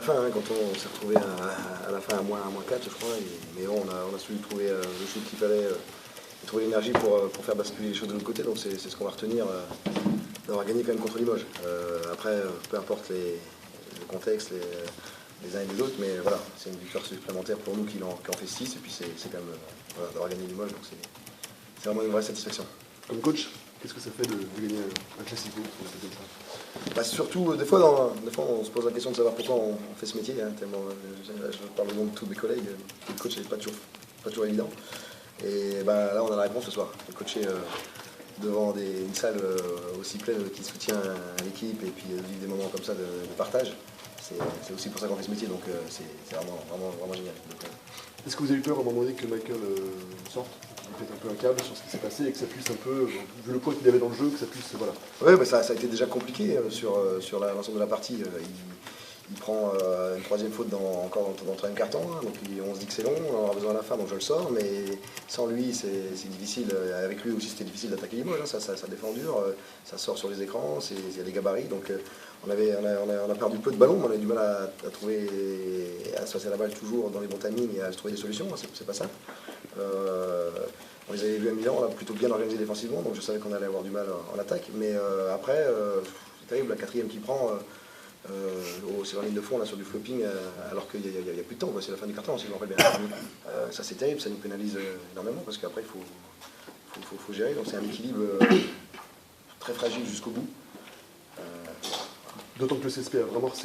Fin, hein, quand on s'est retrouvé à la fin à moins 4, je crois, mais bon, on a su trouver le shoot qu'il fallait, et trouver l'énergie pour faire basculer les choses de l'autre côté, donc c'est ce qu'on va retenir, d'avoir gagné quand même contre Limoges. Après, peu importe le contexte, les uns et les autres, mais voilà, c'est une victoire supplémentaire pour nous qui en fait 6, et puis c'est quand même voilà, d'avoir gagné Limoges, donc c'est vraiment une vraie satisfaction. Comme coach, qu'est-ce que ça fait de gagner un classico comme ça? Bah surtout, des fois, on se pose la question de savoir pourquoi on fait ce métier, hein, tellement, je parle au nom de tous mes collègues, le coach n'est pas toujours évident. Et bah, là, on a la réponse ce soir. De coacher devant une salle aussi pleine qui soutient l'équipe et puis vivre des moments comme ça de partage, c'est aussi pour ça qu'on fait ce métier, donc c'est vraiment génial. Est-ce que vous avez eu peur à un moment donné que Michael sorte, qu'il pète un peu un câble sur ce qui s'est passé et que ça puisse un peu, vu le poids qu'il avait dans le jeu, que ça puisse, voilà. Oui, bah ça a été déjà compliqué sur l'ensemble de la partie. Il prend une troisième faute encore dans le troisième carton, hein, donc on se dit que c'est long, on aura besoin à la fin, donc je le sors, mais sans lui c'est difficile, avec lui aussi c'était difficile d'attaquer Limoges, hein, ça défend dur, ça sort sur les écrans, il y a des gabarits, donc on a perdu peu de ballons, mais on a du mal à trouver, à se passer la balle toujours dans les bons timings et à se trouver des solutions, hein, c'est pas simple. On les avait vus à Milan, on a plutôt bien organisé défensivement, donc je savais qu'on allait avoir du mal en attaque, mais après, c'est terrible, la quatrième qui prend, c'est en ligne de fond, là, sur du flopping, alors qu'il n'y a plus de temps, c'est la fin du carton, si je me rappelle bien. Ça c'est terrible, ça nous pénalise énormément, parce qu'après il faut gérer, donc c'est un équilibre très fragile jusqu'au bout. D'autant que le CSP a vraiment